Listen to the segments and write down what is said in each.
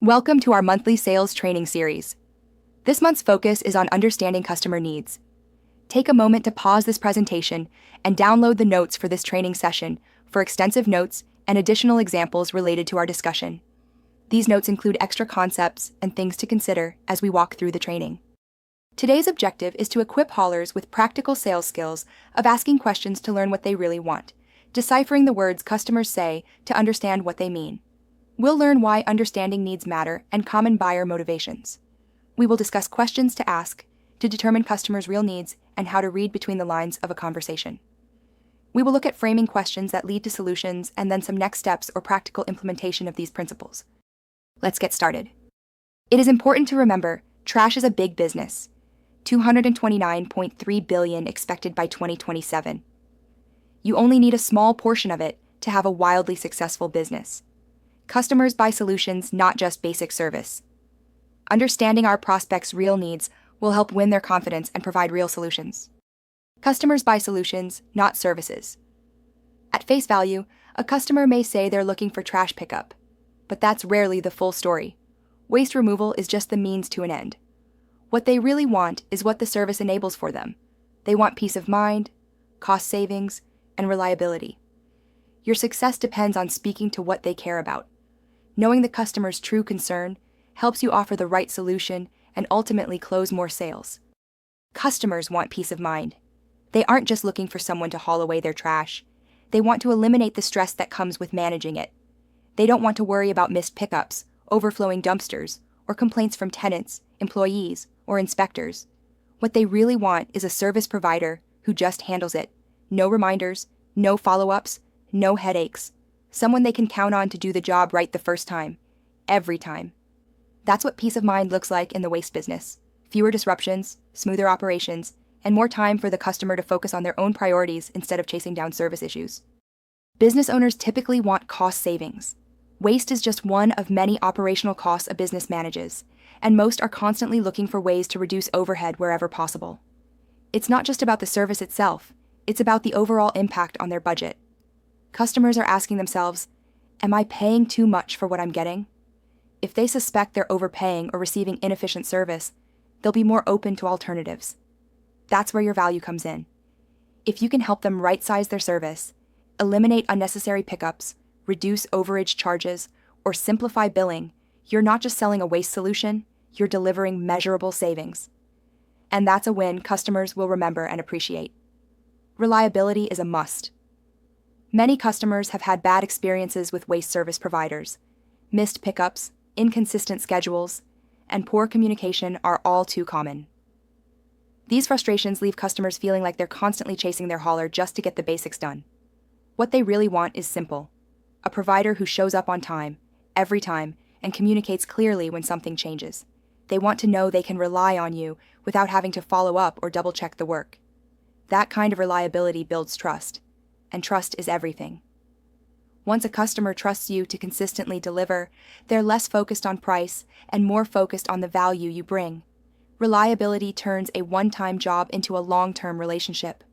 Welcome to our monthly sales training series. This month's focus is on understanding customer needs. Take a moment to pause this presentation and download the notes for this training session for extensive notes and additional examples related to our discussion. These notes include extra concepts and things to consider as we walk through the training. Today's objective is to equip haulers with practical sales skills of asking questions to learn what they really want, deciphering the words customers say to understand what they mean. We'll learn why understanding needs matter and common buyer motivations. We will discuss questions to ask to determine customers' real needs and how to read between the lines of a conversation. We will look at framing questions that lead to solutions and then some next steps or practical implementation of these principles. Let's get started. It is important to remember, trash is a big business. $229.3 billion expected by 2027. You only need a small portion of it to have a wildly successful business. Customers buy solutions, not just basic service. Understanding our prospects' real needs will help win their confidence and provide real solutions. Customers buy solutions, not services. At face value, a customer may say they're looking for trash pickup, but that's rarely the full story. Waste removal is just the means to an end. What they really want is what the service enables for them. They want peace of mind, cost savings, and reliability. Your success depends on speaking to what they care about. Knowing the customer's true concern helps you offer the right solution and ultimately close more sales. Customers want peace of mind. They aren't just looking for someone to haul away their trash. They want to eliminate the stress that comes with managing it. They don't want to worry about missed pickups, overflowing dumpsters, or complaints from tenants, employees, or inspectors. What they really want is a service provider who just handles it. No reminders, no follow-ups, no headaches. Someone they can count on to do the job right the first time, every time. That's what peace of mind looks like in the waste business. Fewer disruptions, smoother operations, and more time for the customer to focus on their own priorities instead of chasing down service issues. Business owners typically want cost savings. Waste is just one of many operational costs a business manages, and most are constantly looking for ways to reduce overhead wherever possible. It's not just about the service itself, it's about the overall impact on their budget. Customers are asking themselves, am I paying too much for what I'm getting? If they suspect they're overpaying or receiving inefficient service, they'll be more open to alternatives. That's where your value comes in. If you can help them right-size their service, eliminate unnecessary pickups, reduce overage charges, or simplify billing, you're not just selling a waste solution, you're delivering measurable savings. And that's a win customers will remember and appreciate. Reliability is a must. Many customers have had bad experiences with waste service providers. Missed pickups, inconsistent schedules, and poor communication are all too common. These frustrations leave customers feeling like they're constantly chasing their hauler just to get the basics done. What they really want is simple: a provider who shows up on time, every time, and communicates clearly when something changes. They want to know they can rely on you without having to follow up or double-check the work. That kind of reliability builds trust. And trust is everything. Once a customer trusts you to consistently deliver, they're less focused on price and more focused on the value you bring. Reliability turns a one-time job into a long-term relationship.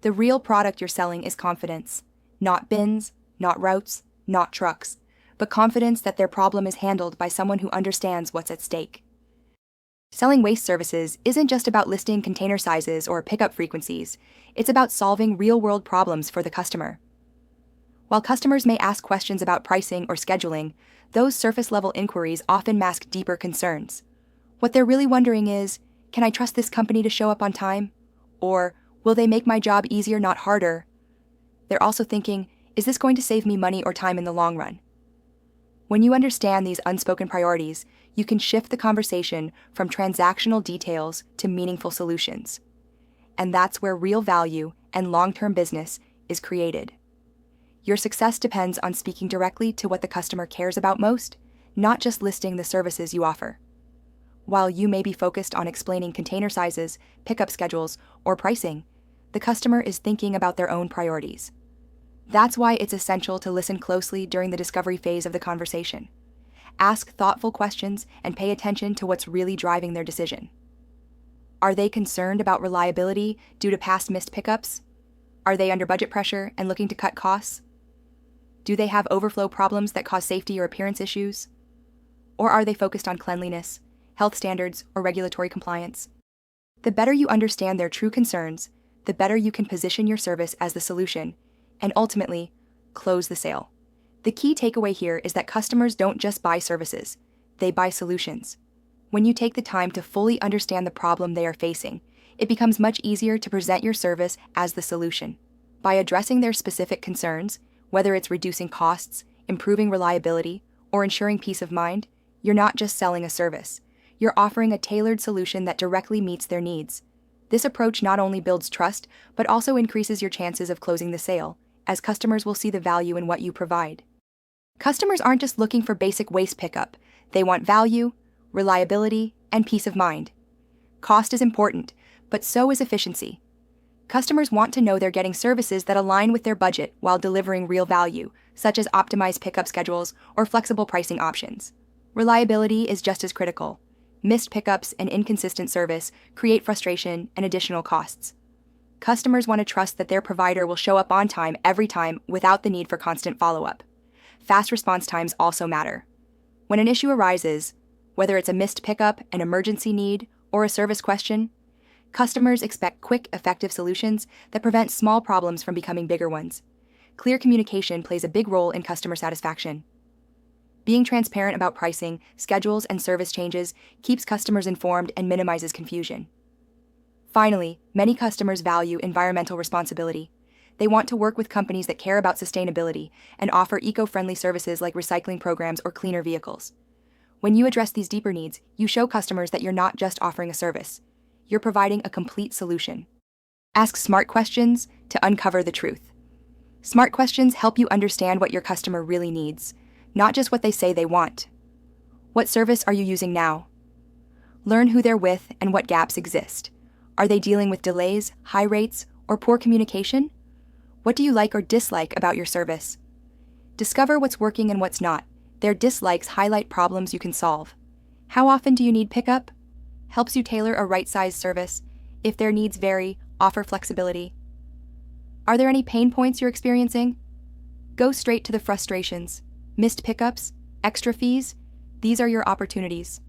The real product you're selling is confidence. Not bins, not routes, not trucks, but confidence that their problem is handled by someone who understands what's at stake. Selling waste services isn't just about listing container sizes or pickup frequencies. It's about solving real-world problems for the customer. While customers may ask questions about pricing or scheduling, those surface-level inquiries often mask deeper concerns. What they're really wondering is, can I trust this company to show up on time? Or, will they make my job easier, not harder? They're also thinking, is this going to save me money or time in the long run? When you understand these unspoken priorities, you can shift the conversation from transactional details to meaningful solutions. And that's where real value and long-term business is created. Your success depends on speaking directly to what the customer cares about most, not just listing the services you offer. While you may be focused on explaining container sizes, pickup schedules, or pricing, the customer is thinking about their own priorities. That's why it's essential to listen closely during the discovery phase of the conversation. Ask thoughtful questions and pay attention to what's really driving their decision. Are they concerned about reliability due to past missed pickups? Are they under budget pressure and looking to cut costs? Do they have overflow problems that cause safety or appearance issues? Or are they focused on cleanliness, health standards, or regulatory compliance? The better you understand their true concerns, the better you can position your service as the solution, and ultimately, close the sale. The key takeaway here is that customers don't just buy services, they buy solutions. When you take the time to fully understand the problem they are facing, it becomes much easier to present your service as the solution. By addressing their specific concerns, whether it's reducing costs, improving reliability, or ensuring peace of mind, you're not just selling a service. You're offering a tailored solution that directly meets their needs. This approach not only builds trust, but also increases your chances of closing the sale, as customers will see the value in what you provide. Customers aren't just looking for basic waste pickup. They want value, reliability, and peace of mind. Cost is important, but so is efficiency. Customers want to know they're getting services that align with their budget while delivering real value, such as optimized pickup schedules or flexible pricing options. Reliability is just as critical. Missed pickups and inconsistent service create frustration and additional costs. Customers want to trust that their provider will show up on time every time without the need for constant follow-up. Fast response times also matter. When an issue arises, whether it's a missed pickup, an emergency need, or a service question, customers expect quick, effective solutions that prevent small problems from becoming bigger ones. Clear communication plays a big role in customer satisfaction. Being transparent about pricing, schedules, and service changes keeps customers informed and minimizes confusion. Finally, many customers value environmental responsibility. They want to work with companies that care about sustainability and offer eco-friendly services like recycling programs or cleaner vehicles. When you address these deeper needs, you show customers that you're not just offering a service. You're providing a complete solution. Ask smart questions to uncover the truth. Smart questions help you understand what your customer really needs, not just what they say they want. What service are you using now? Learn who they're with and what gaps exist. Are they dealing with delays, high rates, or poor communication? What do you like or dislike about your service? Discover what's working and what's not. Their dislikes highlight problems you can solve. How often do you need pickup? Helps you tailor a right-sized service. If their needs vary, offer flexibility. Are there any pain points you're experiencing? Go straight to the frustrations. Missed pickups? Extra fees? These are your opportunities.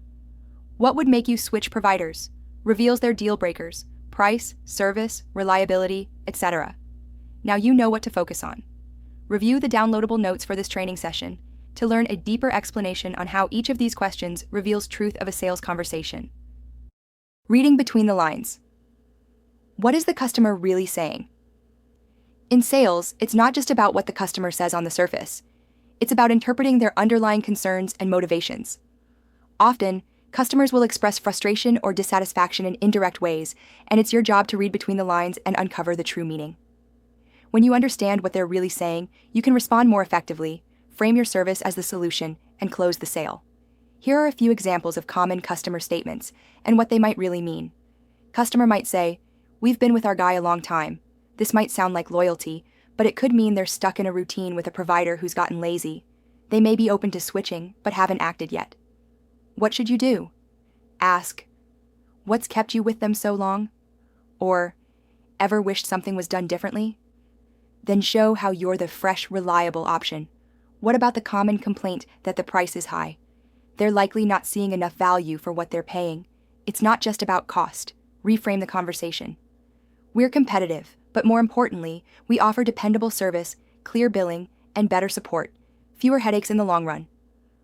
What would make you switch providers? Reveals their deal breakers: price, service, reliability, etc. Now you know what to focus on. Review the downloadable notes for this training session to learn a deeper explanation on how each of these questions reveals truth of a sales conversation. Reading between the lines. What is the customer really saying? In sales, it's not just about what the customer says on the surface. It's about interpreting their underlying concerns and motivations. Often, customers will express frustration or dissatisfaction in indirect ways, and it's your job to read between the lines and uncover the true meaning. When you understand what they're really saying, you can respond more effectively, frame your service as the solution, and close the sale. Here are a few examples of common customer statements and what they might really mean. Customer might say, "We've been with our guy a long time." This might sound like loyalty, but it could mean they're stuck in a routine with a provider who's gotten lazy. They may be open to switching, but haven't acted yet. What should you do? Ask, "What's kept you with them so long?" Or, "Ever wished something was done differently?" Then show how you're the fresh, reliable option. What about the common complaint that the price is high? They're likely not seeing enough value for what they're paying. It's not just about cost. Reframe the conversation. We're competitive, but more importantly, we offer dependable service, clear billing, and better support, fewer headaches in the long run.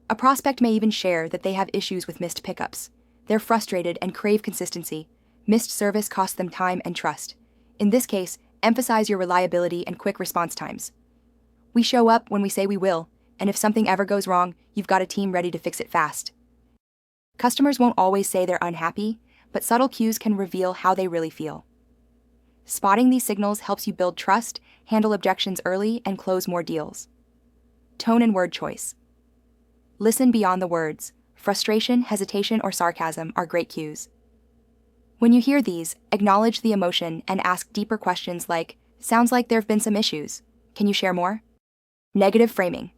A prospect may even share that they have issues with missed pickups. They're frustrated and crave consistency. Missed service costs them time and trust. In this case, emphasize your reliability and quick response times. We show up when we say we will, and if something ever goes wrong, you've got a team ready to fix it fast. Customers won't always say they're unhappy, but subtle cues can reveal how they really feel. Spotting these signals helps you build trust, handle objections early, and close more deals. Tone and word choice. Listen beyond the words. Frustration, hesitation, or sarcasm are great cues. When you hear these, acknowledge the emotion and ask deeper questions like, "Sounds like there have been some issues. Can you share more?" Negative framing.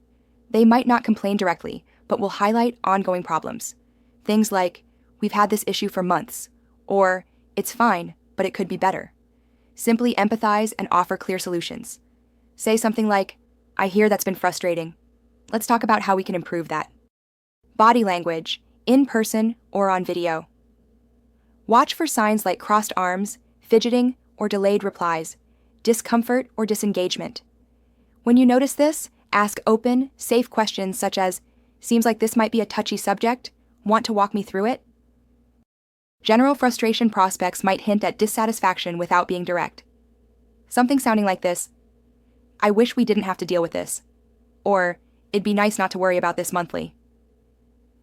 They might not complain directly, but will highlight ongoing problems. Things like, "We've had this issue for months," or "It's fine, but it could be better." Simply empathize and offer clear solutions. Say something like, "I hear that's been frustrating. Let's talk about how we can improve that." Body language, in person or on video. Watch for signs like crossed arms, fidgeting, or delayed replies, discomfort or disengagement. When you notice this, ask open, safe questions such as, "Seems like this might be a touchy subject. Want to walk me through it?" General frustration prospects might hint at dissatisfaction without being direct. Something sounding like this: "I wish we didn't have to deal with this," or "It'd be nice not to worry about this monthly."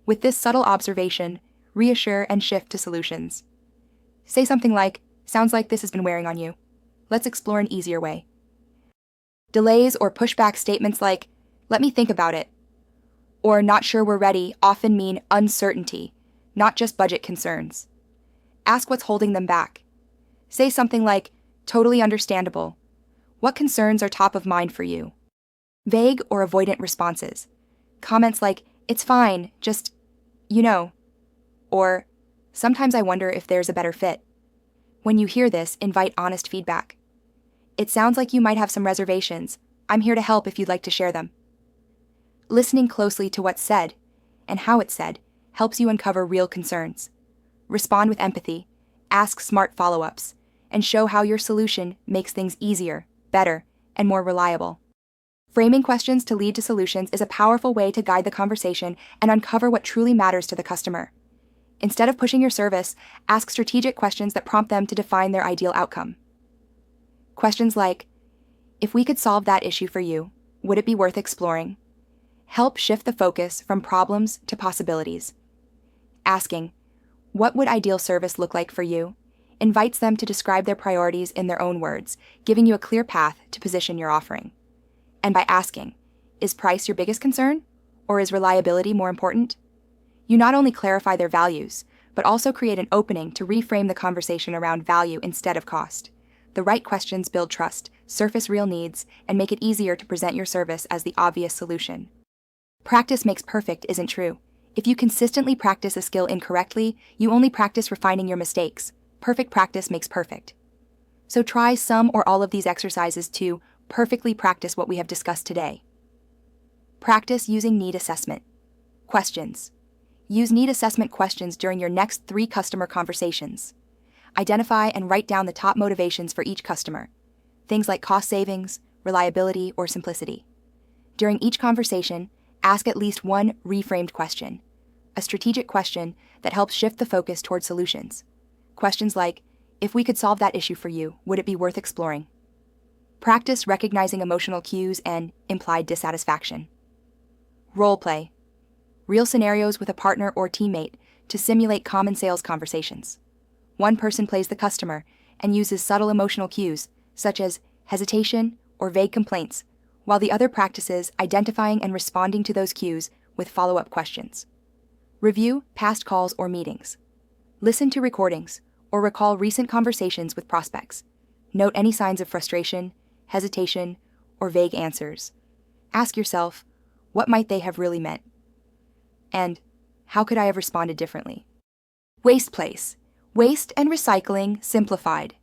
With this subtle observation, reassure and shift to solutions. Say something like, "Sounds like this has been wearing on you. Let's explore an easier way." Delays or pushback statements like, "Let me think about it," or "Not sure we're ready" often mean uncertainty, not just budget concerns. Ask what's holding them back. Say something like, "Totally understandable. What concerns are top of mind for you?" Vague or avoidant responses. Comments like, "It's fine, just, or "Sometimes I wonder if there's a better fit." When you hear this, invite honest feedback. "It sounds like you might have some reservations. I'm here to help if you'd like to share them." Listening closely to what's said and how it's said helps you uncover real concerns. Respond with empathy, ask smart follow-ups, and show how your solution makes things easier, better, and more reliable. Framing questions to lead to solutions is a powerful way to guide the conversation and uncover what truly matters to the customer. Instead of pushing your service, ask strategic questions that prompt them to define their ideal outcome. Questions like, "If we could solve that issue for you, would it be worth exploring?" help shift the focus from problems to possibilities. Asking, "What would ideal service look like for you?" invites them to describe their priorities in their own words, giving you a clear path to position your offering. And by asking, "Is price your biggest concern, or is reliability more important?" you not only clarify their values, but also create an opening to reframe the conversation around value instead of cost. The right questions build trust, surface real needs, and make it easier to present your service as the obvious solution. Practice makes perfect isn't true. If you consistently practice a skill incorrectly, you only practice refining your mistakes. Perfect practice makes perfect. So try some or all of these exercises to perfectly practice what we have discussed today. Practice using need assessment. Questions. Use need assessment questions during your next 3 customer conversations. Identify and write down the top motivations for each customer. Things like cost savings, reliability, or simplicity. During each conversation, ask at least one reframed question, a strategic question that helps shift the focus toward solutions. Questions like, "If we could solve that issue for you, would it be worth exploring?" Practice recognizing emotional cues and implied dissatisfaction. Role play. Real scenarios with a partner or teammate to simulate common sales conversations. One person plays the customer and uses subtle emotional cues, such as hesitation or vague complaints, while the other practices identifying and responding to those cues with follow-up questions. Review past calls or meetings. Listen to recordings or recall recent conversations with prospects. Note any signs of frustration, hesitation, or vague answers. Ask yourself, what might they have really meant? And how could I have responded differently? Waste place. Waste and recycling simplified.